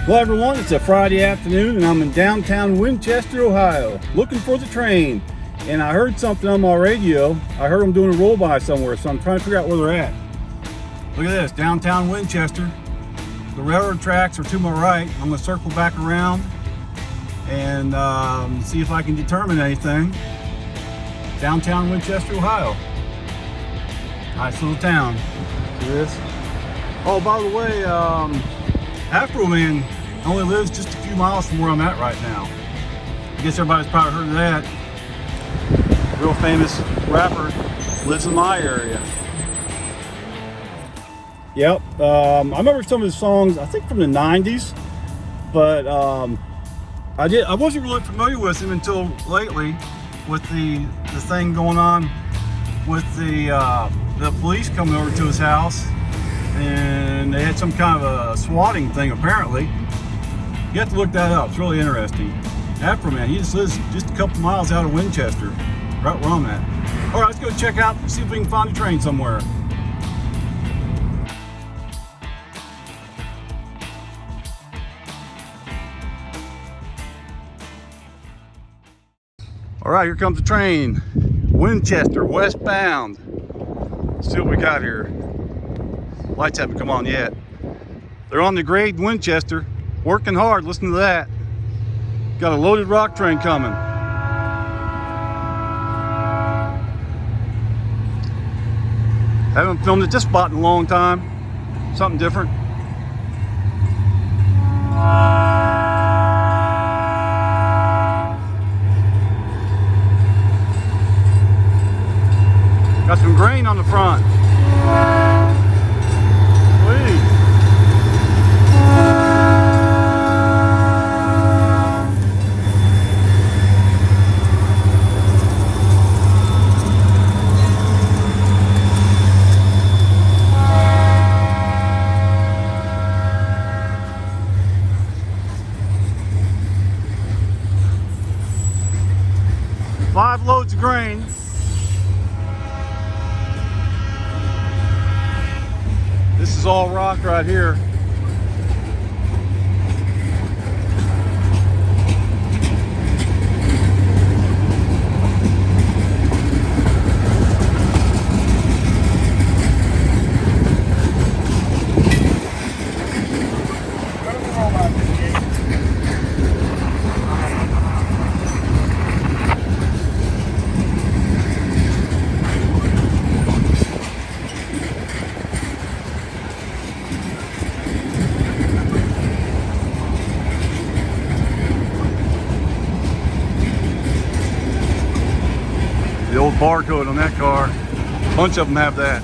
Well, everyone, it's a Friday afternoon and I'm in downtown Winchester, Ohio, looking for the train. And I heard something on my radio. I heard them doing a roll-by somewhere, so I'm trying to figure out where they're at. Look at this, downtown Winchester. The railroad tracks are to my right. I'm going to circle back around and see if I can determine anything. Downtown Winchester, Ohio. Nice little town. See this? Oh, by the way, Afro Man only lives just a few miles from where I'm at right now. I guess everybody's probably heard of that. Real famous rapper lives in my area. Yep, I remember some of his songs, I think from the 90s, but I wasn't really familiar with him until lately with the thing going on with the police coming over to his house, and they had some kind of a swatting thing apparently. You have to look that up, it's really interesting. Afro Man, he just lives just a couple miles out of Winchester, right where I'm at. All right, let's go check out, see if we can find a train somewhere. All right, here comes the train. Winchester, westbound. Let's see what we got here. Lights haven't come on yet. They're on the grade Winchester, working hard, listen to that. Got a loaded rock train coming. Haven't filmed at this spot in a long time. Something different. Got some grain on the front. Sweet. Five loads of grain. This is all rock right here. The old barcode on that car. A bunch of them have that.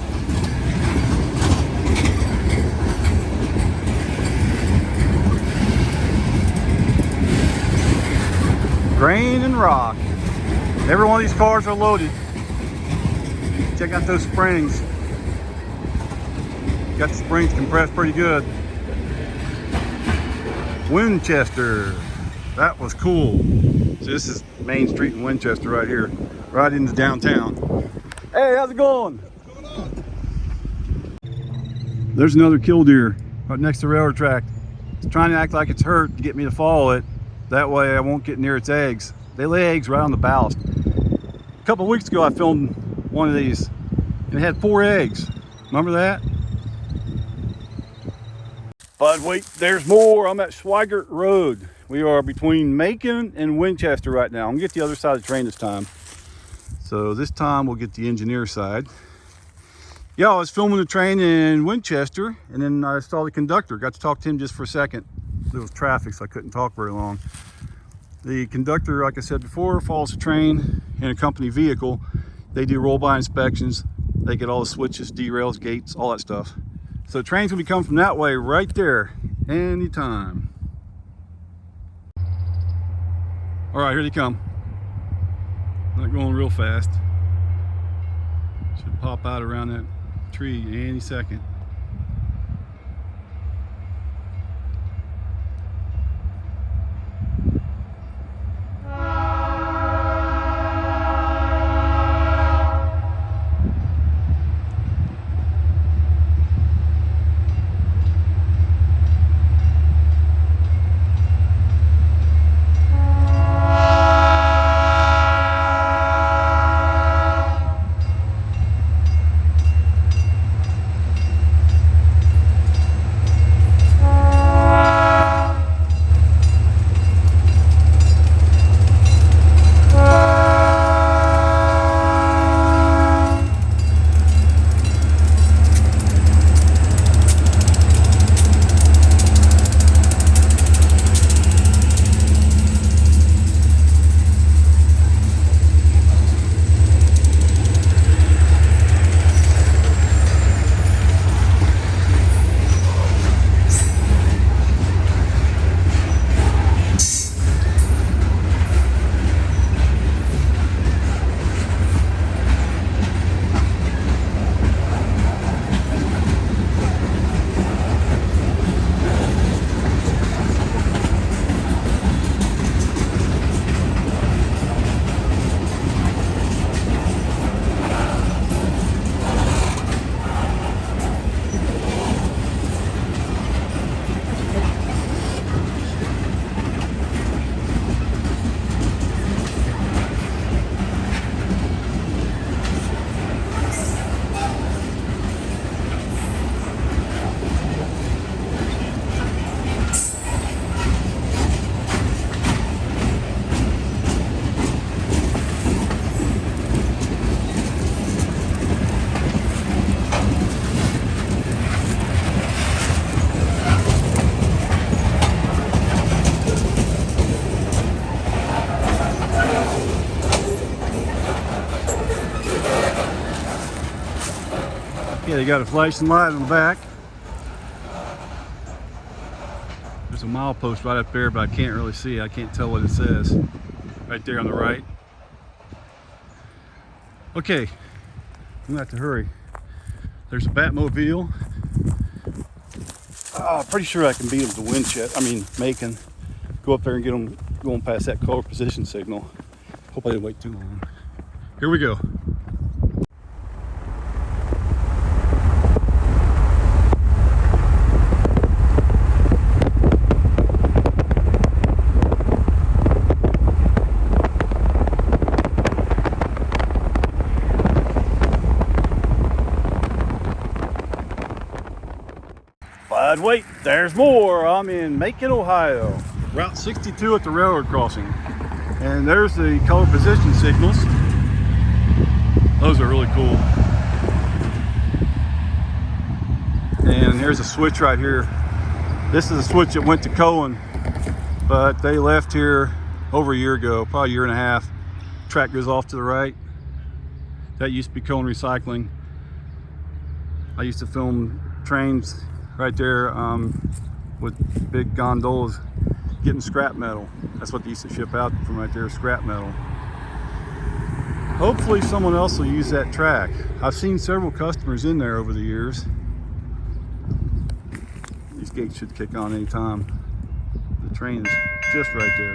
Grain and rock. Every one of these cars are loaded. Check out those springs. Got the springs compressed pretty good. Winchester. That was cool. So this is Main Street in Winchester right here. Right into downtown. Hey, how's it going? What's going on? There's another killdeer right next to the railroad track. It's trying to act like it's hurt to get me to follow it. That way I won't get near its eggs. They lay eggs right on the ballast. A couple of weeks ago I filmed one of these and it had 4 eggs. Remember that? But wait, there's more. I'm at Swigert Road. We are between Macon and Winchester right now. I'm gonna get the other side of the train this time. So this time we'll get the engineer side. Yeah, I was filming the train in Winchester and then I saw the conductor. Got to talk to him just for a second. There was traffic, so I couldn't talk very long. The conductor, like I said before, follows the train in a company vehicle. They do roll-by inspections. They get all the switches, derails, gates, all that stuff. So the train's gonna be coming from that way right there anytime. All right, here they come. Not going real fast. Should pop out around that tree any second. Okay, you got a flashing light on the back. There's a milepost right up there, but I can't really see. I can't tell what it says. Right there on the right. Okay, I'm gonna have to hurry. There's a Batmobile. I'm pretty sure I can beat them to Winchester. Macon. Go up there and get them going past that color position signal. Hope I didn't wait too long. Here we go. But wait, there's more. I'm in Macon, Ohio. Route 62 at the railroad crossing. And there's the color position signals. Those are really cool. And here's a switch right here. This is a switch that went to Cohen, but they left here over a year ago, probably a year and a half. Track goes off to the right. That used to be Cohen Recycling. I used to film trains right there with big gondolas getting scrap metal. That's what they used to ship out from right there, scrap metal. Hopefully someone else will use that track. I've seen several customers in there over the years. These gates should kick on any time. The train is just right there.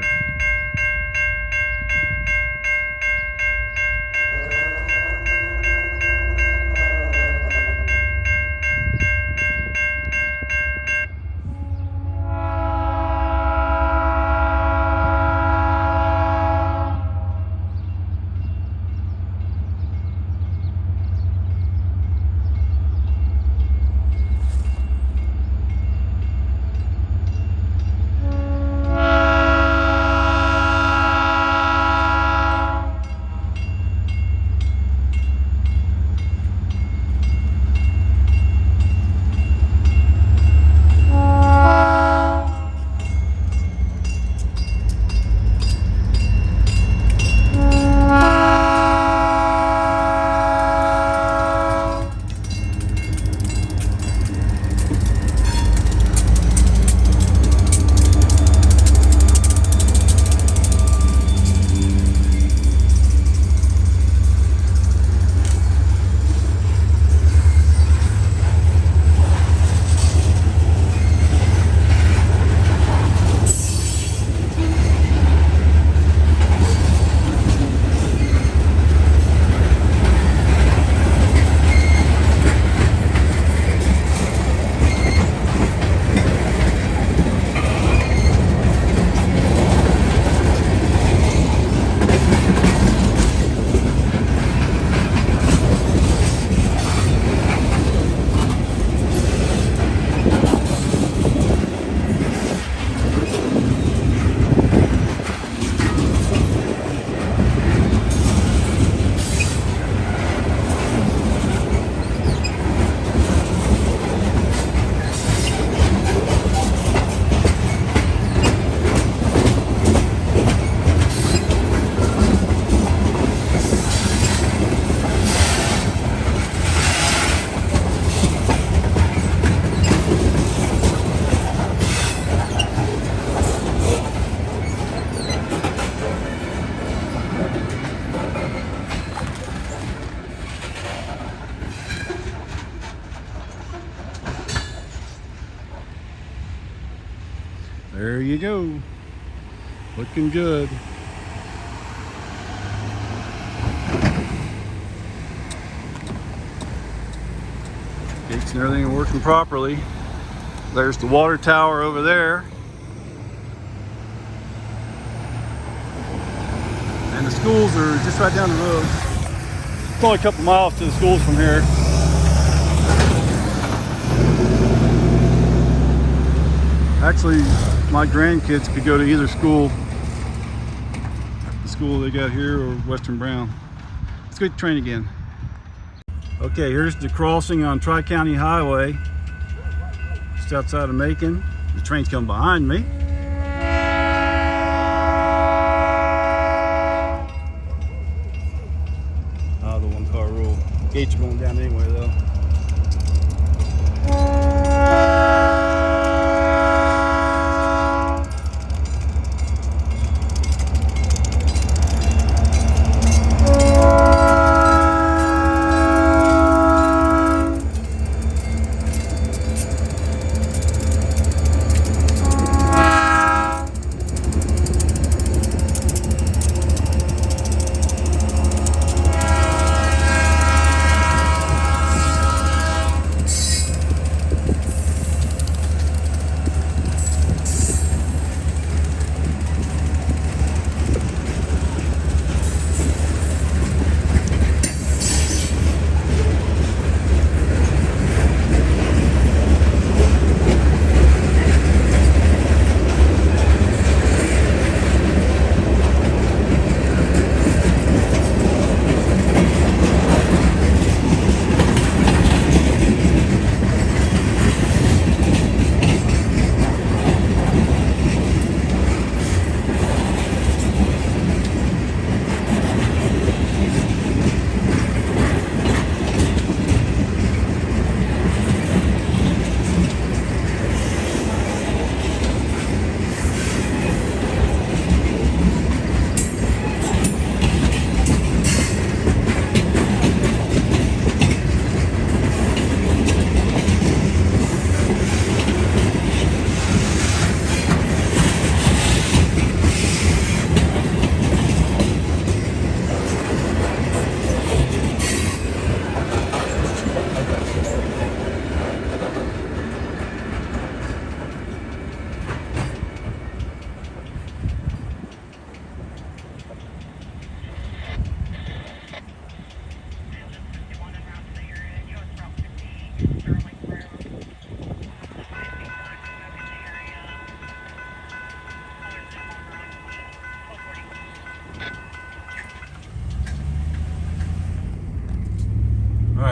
There you go. Looking good. Gates and everything are working properly. There's the water tower over there. And the schools are just right down the road. It's only a couple miles to the schools from here. Actually, my grandkids could go to either school. The school they got here or Western Brown. Let's go to the train again. Okay, here's the crossing on Tri-County Highway. Just outside of Macon. The train's coming behind me. The one car rule. Gates are going down anyway though.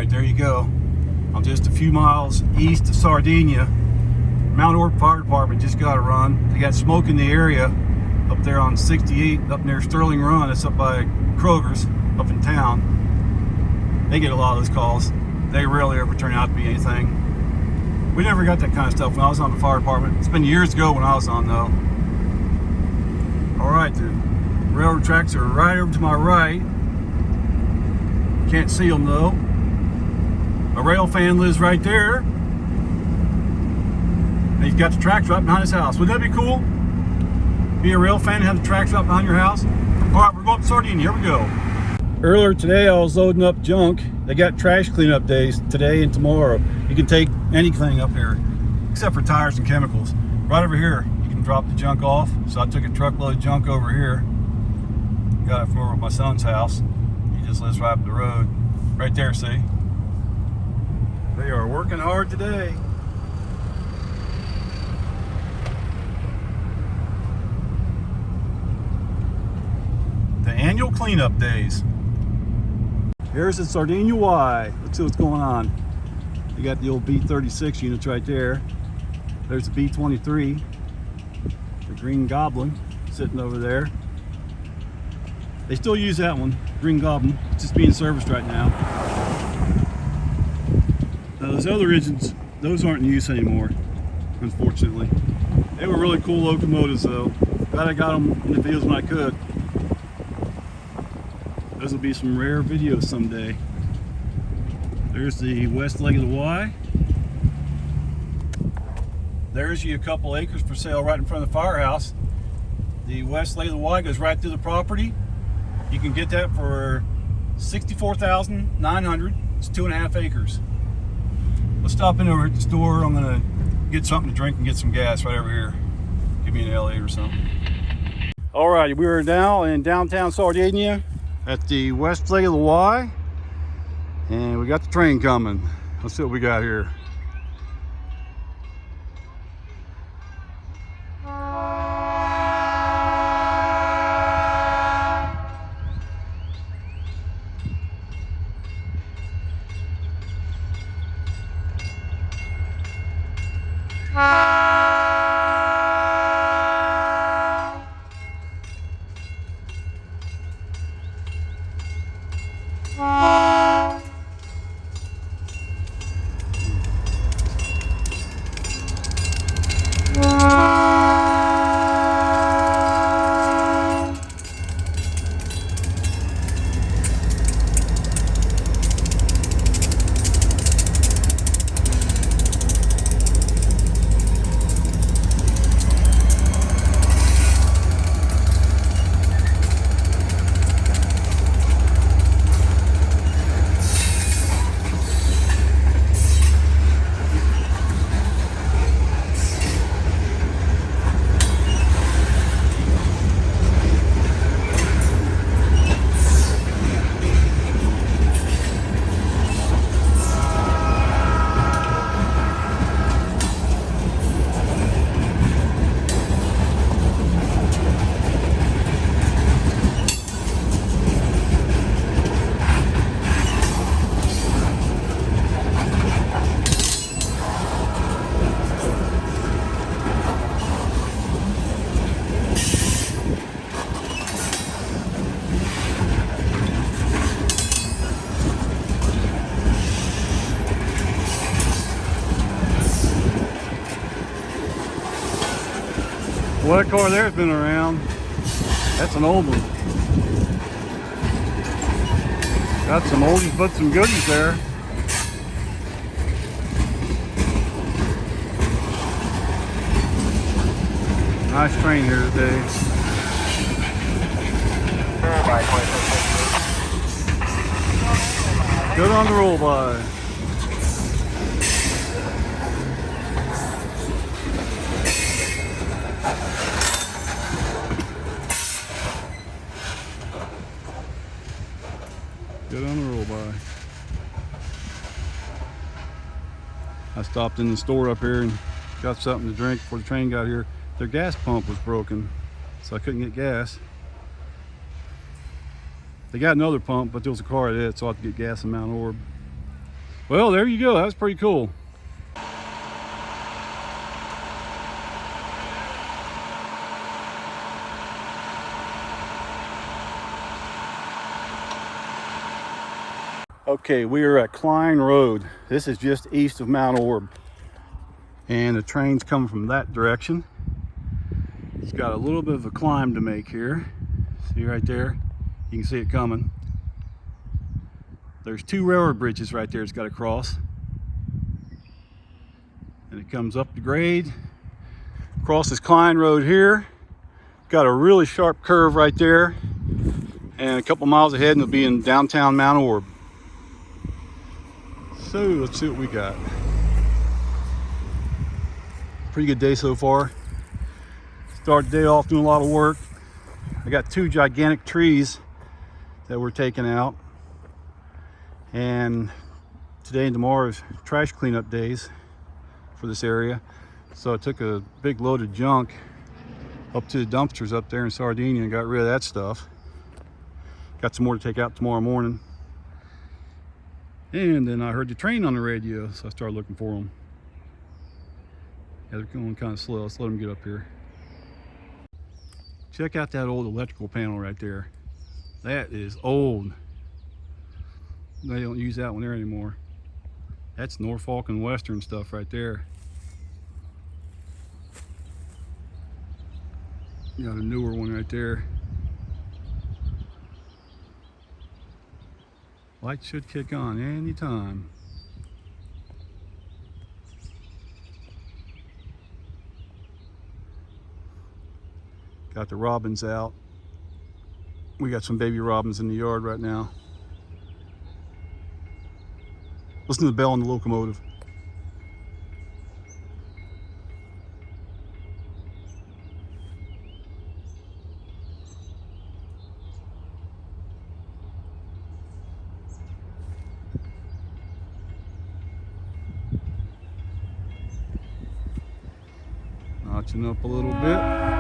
right, there you go. I'm just a few miles east of Sardinia. Mount Orab Fire Department just got a run. They got smoke in the area up there on 68, up near Sterling Run. It's up by Kroger's, up in town. They get a lot of those calls. They rarely ever turn out to be anything. We never got that kind of stuff when I was on the fire department. It's been years ago when I was on, though. All right, the railroad tracks are right over to my right. Can't see them, though. A rail fan lives right there. And he's got the tracks right behind his house. Wouldn't that be cool? Be a rail fan and have the tracks right behind your house? All right, we're going to Sardinia. Here we go. Earlier today, I was loading up junk. They got trash cleanup days today and tomorrow. You can take anything up here, except for tires and chemicals. Right over here, you can drop the junk off. So I took a truckload of junk over here. Got it from over at my son's house. He just lives right up the road. Right there, see? They are working hard today. The annual cleanup days. Here's the Sardinia Y. Let's see what's going on. You got the old B36 units right there. There's the B23, the Green Goblin sitting over there. They still use that one, Green Goblin. It's just being serviced right now. Now those other engines, those aren't in use anymore, unfortunately. They were really cool locomotives though. Glad I got them in the videos when I could. Those will be some rare videos someday. There's the west leg of the Y. There's you a couple acres for sale right in front of the firehouse. The west leg of the Y goes right through the property. You can get that for $64,900. It's 2.5 acres. Let's stop in over at the store. I'm gonna get something to drink and get some gas right over here. Give me an L8 or something. All right, we are now in downtown Sardinia at the west leg of the Y, and we got the train coming. Let's see what we got here. Well, that car there's been around. That's an old one. Got some oldies but some goodies there. Nice train here today. Good on the roll by. Good on the roll by. I stopped in the store up here and got something to drink before the train got here. Their gas pump was broken, so I couldn't get gas. They got another pump, but there was a car at it, so I had to get gas in Mount Orab. Well, there you go. That was pretty cool. Okay, we are at Klein Road. This is just east of Mount Orab. And the train's coming from that direction. It's got a little bit of a climb to make here. See right there? You can see it coming. There's 2 railroad bridges right there it's got to cross. And it comes up the grade, crosses Klein Road here. Got a really sharp curve right there. And a couple miles ahead and it'll be in downtown Mount Orab. So let's see what we got. Pretty good day so far. Start the day off doing a lot of work. I got 2 gigantic trees that we're taking out. And today and tomorrow is trash cleanup days for this area. So I took a big load of junk up to the dumpsters up there in Sardinia and got rid of that stuff. Got some more to take out tomorrow morning. And then I heard the train on the radio, so I started looking for them. Yeah, they're going kind of slow. Let's let them get up here. Check out that old electrical panel right there. That is old. They don't use that one there anymore. That's Norfolk and Western stuff right there. Got a newer one right there. Light should kick on anytime. Got the robins out. We got some baby robins in the yard right now. Listen to the bell on the locomotive. Notching up a little bit.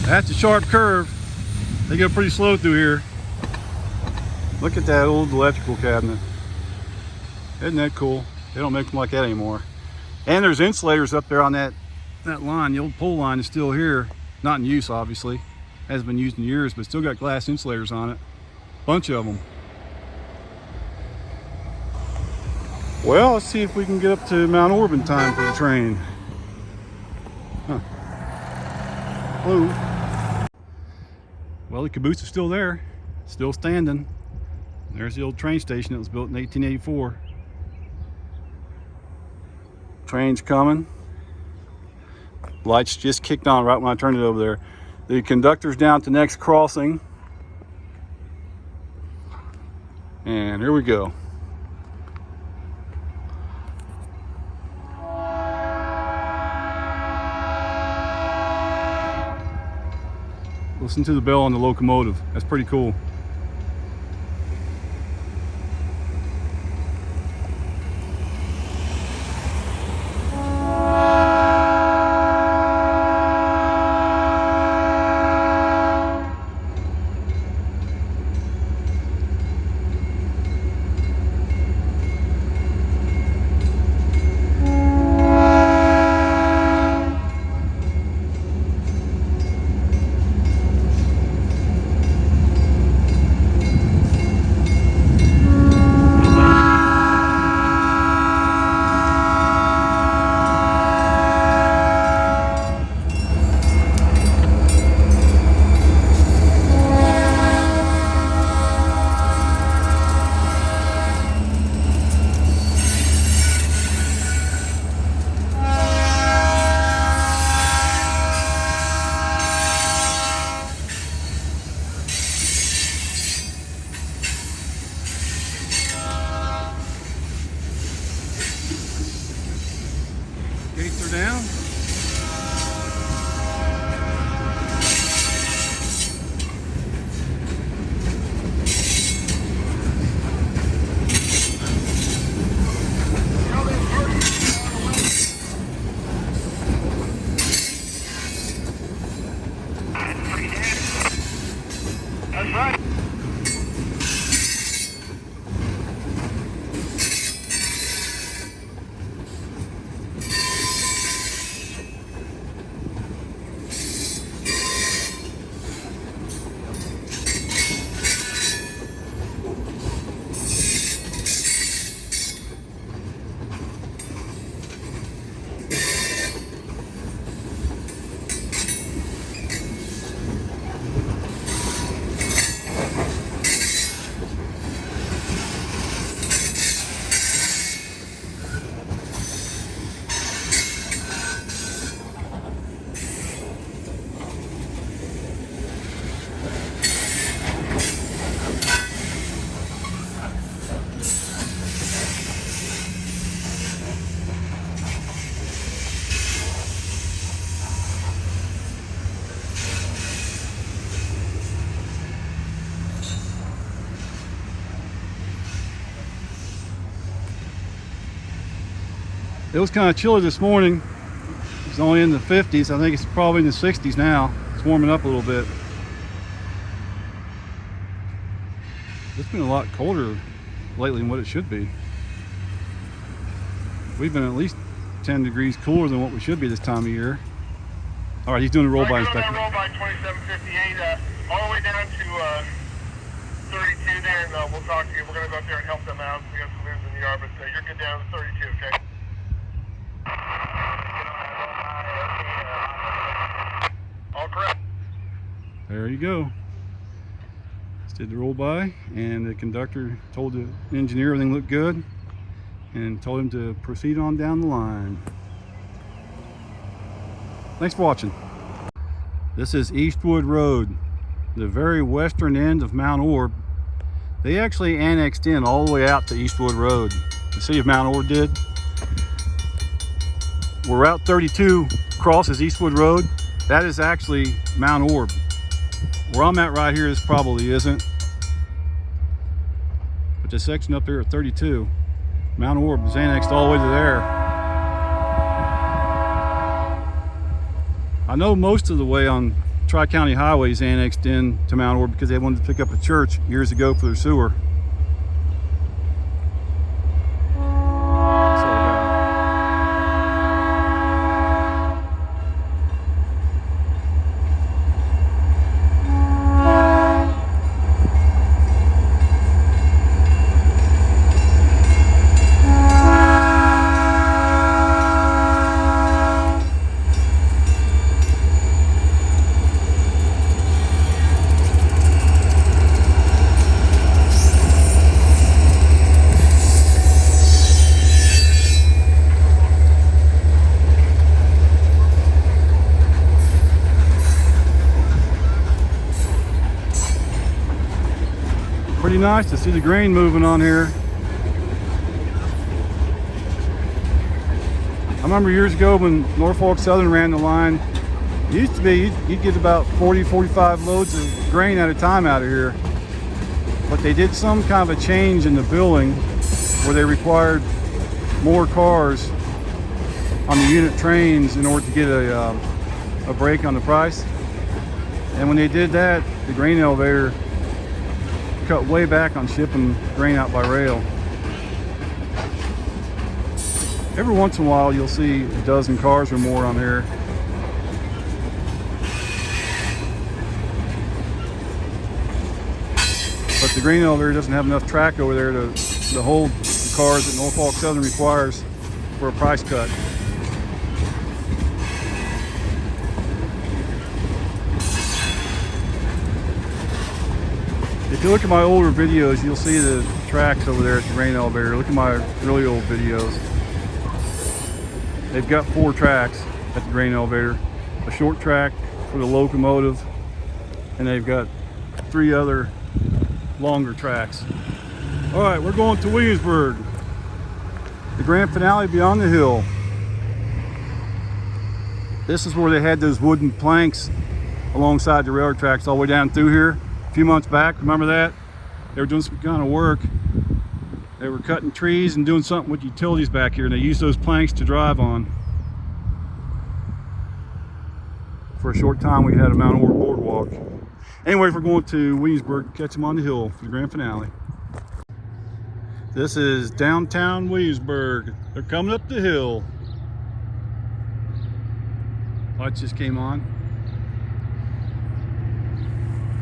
That's a sharp curve. They go pretty slow through here. Look at that old electrical cabinet. Isn't that cool? They don't make them like that anymore. And there's insulators up there on that line. The old pole line is still here. Not in use, obviously. Hasn't been used in years, but still got glass insulators on it. Bunch of them. Well, let's see if we can get up to Mount Orab in time for the train. Huh. Hello. Well, the caboose is still there, still standing. There's the old train station that was built in 1884. Train's coming. Lights just kicked on right when I turned it over there. The conductor's down at the next crossing. And here we go. Listen to the bell on the locomotive. That's pretty cool. Gates are down. That's right. It was kind of chilly this morning. It's only in the 50s. I think it's probably in the 60s now. It's warming up a little bit. It's been a lot colder lately than what it should be. We've been at least 10 degrees cooler than what we should be this time of year. All right, he's doing a roll by inspection. Roll by 2758, all the way down to 32 there, and we'll talk to you. We're going to go up there and help them out. We got some news in the yard, but you're good down to 32, okay? All correct. There you go. Just did the roll by, and the conductor told the engineer everything looked good and told him to proceed on down the line. Thanks for watching. This is Eastwood Road, the very western end of Mount Orab. They actually annexed in all the way out to Eastwood Road. The city of Mount Orab did. Where Route 32 crosses Eastwood Road, that is actually Mount Orab. Where I'm at right here, this probably isn't. But the section up here at 32, Mount Orab is annexed all the way to there. I know most of the way on Tri-County Highways annexed in to Mount Orab because they wanted to pick up a church years ago for their sewer. nice to see the grain moving on here. I remember years ago when Norfolk Southern ran the line, it used to be you'd get about 40, 45 loads of grain at a time out of here. But they did some kind of a change in the billing where they required more cars on the unit trains in order to get a break on the price. And when they did that, the grain elevator cut way back on shipping grain out by rail. Every once in a while you'll see a dozen cars or more on here. But the grain elevator doesn't have enough track over there to hold the cars that Norfolk Southern requires for a price cut. If you look at my older videos, you'll see the tracks over there at the grain elevator. Look at my really old videos. They've got 4 tracks at the grain elevator. A short track for the locomotive, and they've got 3 other longer tracks. All right, we're going to Williamsburg. The grand finale beyond the hill. This is where they had those wooden planks alongside the railroad tracks all the way down through here. A few months back, remember that? They were doing some kind of work. They were cutting trees and doing something with utilities back here, and they used those planks to drive on. For a short time, we had a Mount Orab boardwalk. Anyway, we're going to Williamsburg to catch them on the hill for the grand finale. This is downtown Williamsburg. They're coming up the hill. Lights just came on.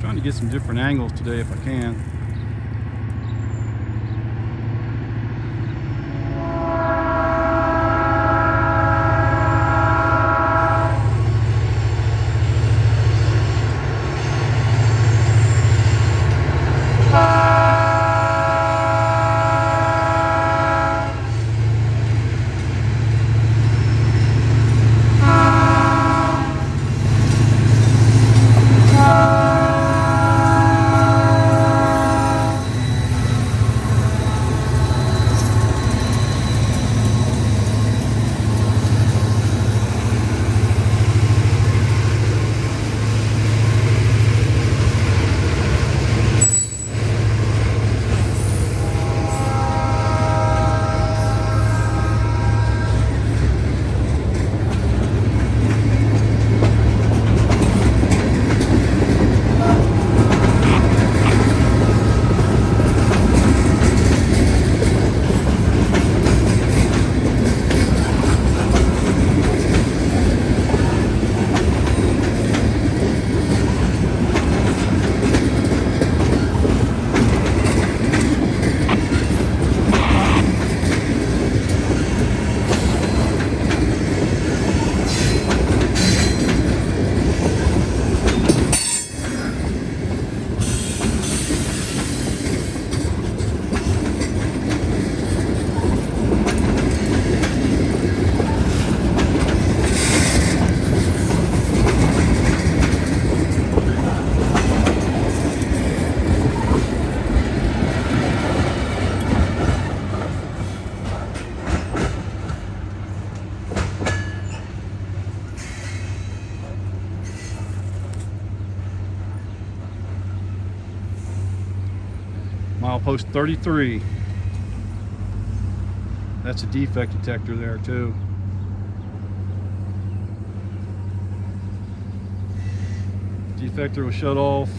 Trying to get some different angles today if I can. Milepost 33. That's a defect detector there too. Defector was shut off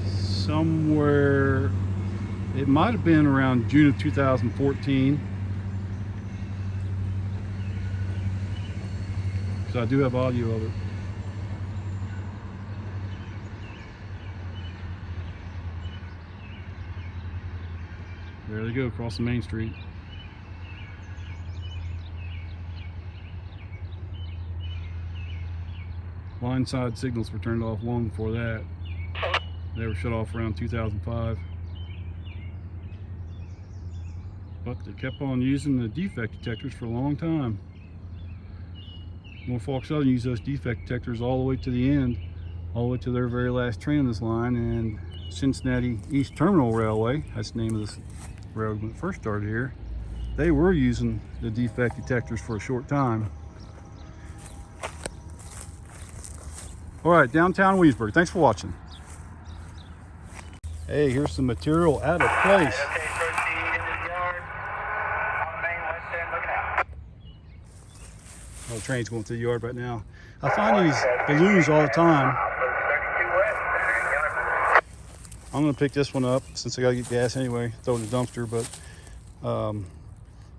somewhere, it might have been around June of 2014. Because I do have audio of it. There they go, across the main street. Line side signals were turned off long before that. They were shut off around 2005. But they kept on using the defect detectors for a long time. Norfolk Southern used those defect detectors all the way to the end, all the way to their very last train on this line, and Cincinnati East Terminal Railway, that's the name of this railroad when it first started here, they were using the defect detectors for a short time. All right, downtown Williamsburg. Thanks for watching. Hey, here's some material out of place. Okay, proceed into the yard. On the main west end, looking out. Oh, the train's going through the yard right now. I find these balloons all the time. 32 west. I'm gonna pick this one up since I gotta get gas anyway, throw it in the dumpster, but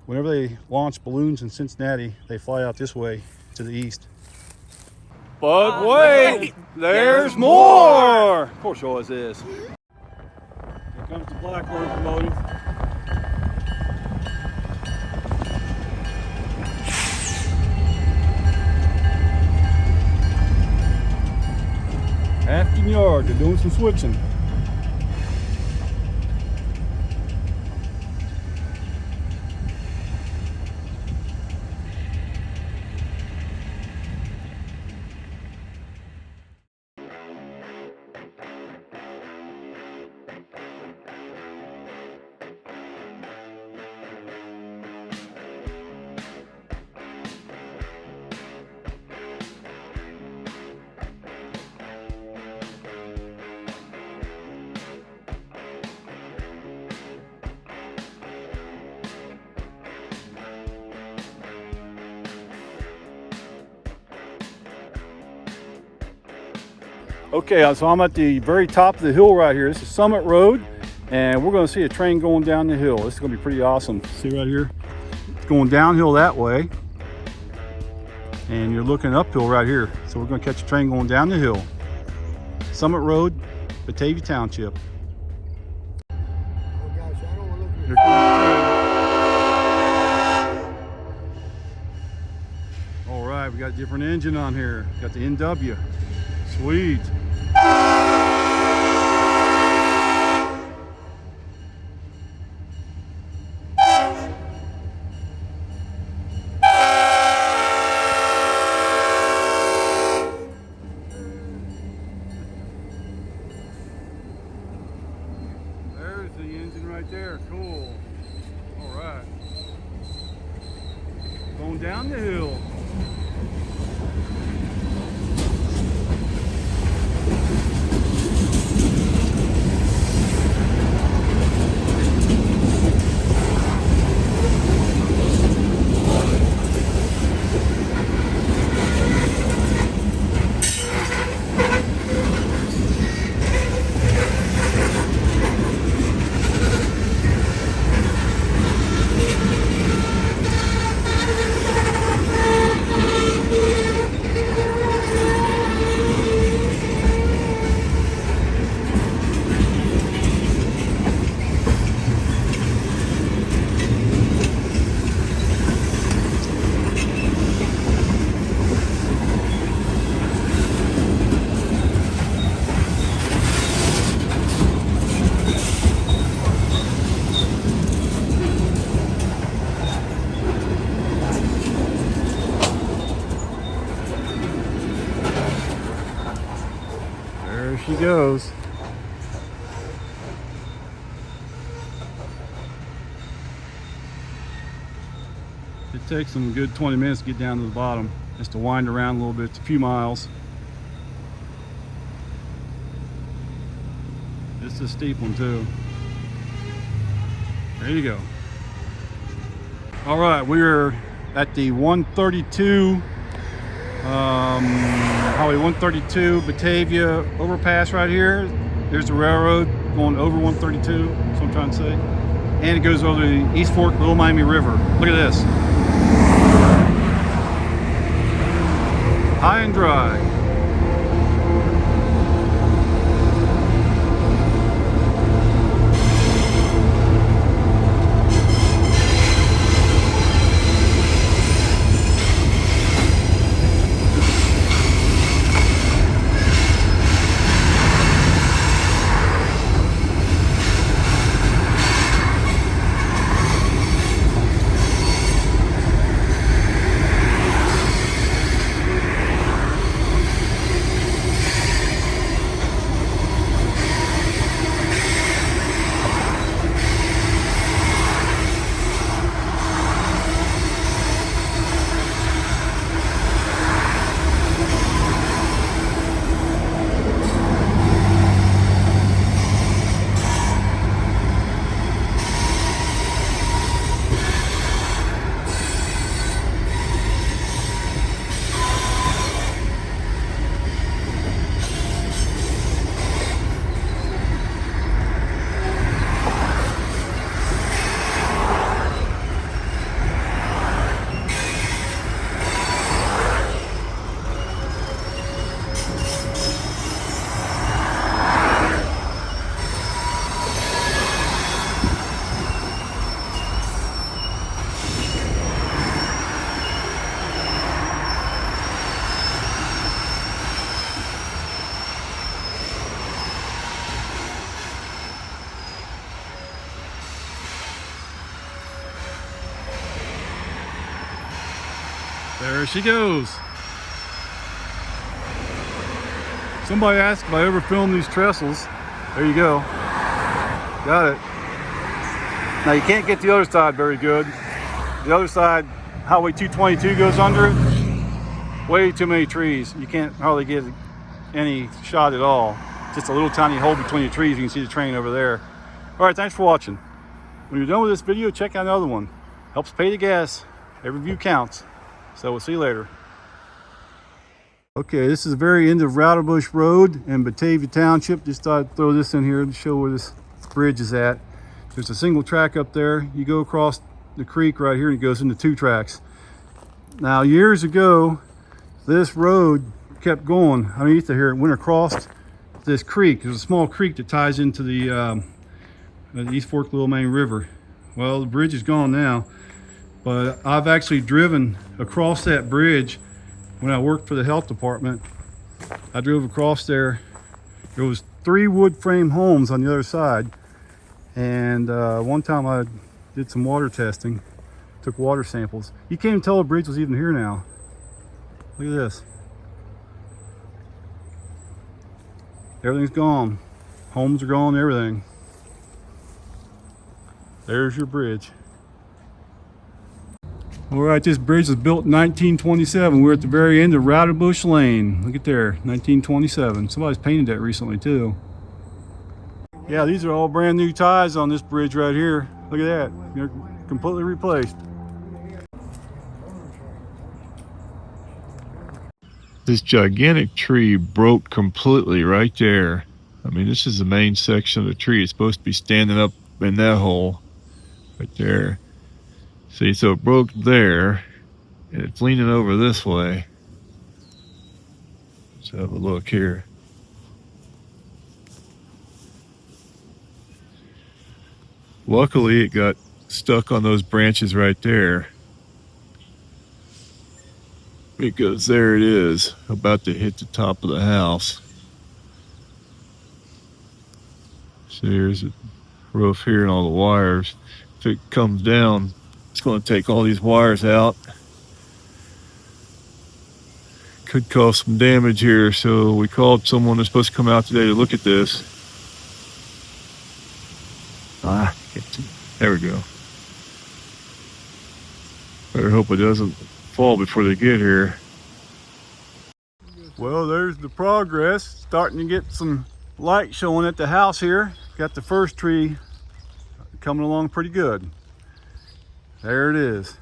whenever they launch balloons in Cincinnati, they fly out this way to the east. But wait, there's more! Of course there always is. Here comes the black locomotive. Afton Yard, they're doing some switching. Okay, so I'm at the very top of the hill right here. This is Summit Road, and we're going to see a train going down the hill. This is going to be pretty awesome. See right here? It's going downhill that way, and you're looking uphill right here. So we're going to catch a train going down the hill. Summit Road, Batavia Township. Oh gosh, I don't want to look Here comes the train. All right, we got a different engine on here. Got the NW. Sweet. There's the engine right there. Cool. All right. Going down the hill. There she goes. It takes them a good 20 minutes to get down to the bottom, just to wind around a little bit. It's a few miles. It's a steep one too. There you go. All right, we're at the 132 Highway 132 Batavia overpass right here. There's the railroad going over 132. That's what I'm trying to say. And it goes over the East Fork Little Miami River. Look at this. High and dry. There she goes. Somebody asked if I ever filmed these trestles. There you go. Got it. Now you can't get the other side very good. The other side, Highway 222 goes under it. Way too many trees. You can't hardly get any shot at all. Just a little tiny hole between the trees. You can see the train over there. All right, thanks for watching. When you're done with this video, check out another one. Helps pay the gas. Every view counts. So we'll see you later. Okay, this is the very end of Routerbush Road in Batavia Township. Just thought I'd throw this in here to show where this bridge is at. There's a single track up there. You go across the creek right here and it goes into 2 tracks. Now, years ago, this road kept going underneath here. It went across this creek. There's a small creek that ties into the East Fork Little Main River. Well, the bridge is gone now, but I've actually driven across that bridge when I worked for the health department. I drove across there. There was 3 wood frame homes on the other side, and one time I did some water testing, took water samples. You can't even tell the bridge was even here now. Look at this. Everything's gone. Homes are gone, everything. There's your bridge. All right, this bridge was built in 1927. We're at the very end of Routerbush Lane. Look at there, 1927. Somebody's painted that recently too. Yeah, these are all brand new ties on this bridge right here. Look at that, they're completely replaced. This gigantic tree broke completely right there. I mean, this is the main section of the tree. It's supposed to be standing up in that hole right there. See, so it broke there, and it's leaning over this way. Let's have a look here. Luckily, it got stuck on those branches right there. Because there it is, about to hit the top of the house. So here's the roof here and all the wires. If it comes down, it's going to take all these wires out. Could cause some damage here, so we called someone that's supposed to come out today to look at this. There we go. Better hope it doesn't fall before they get here. Well, there's the progress. Starting to get some light showing at the house here. Got the first tree coming along pretty good. There it is.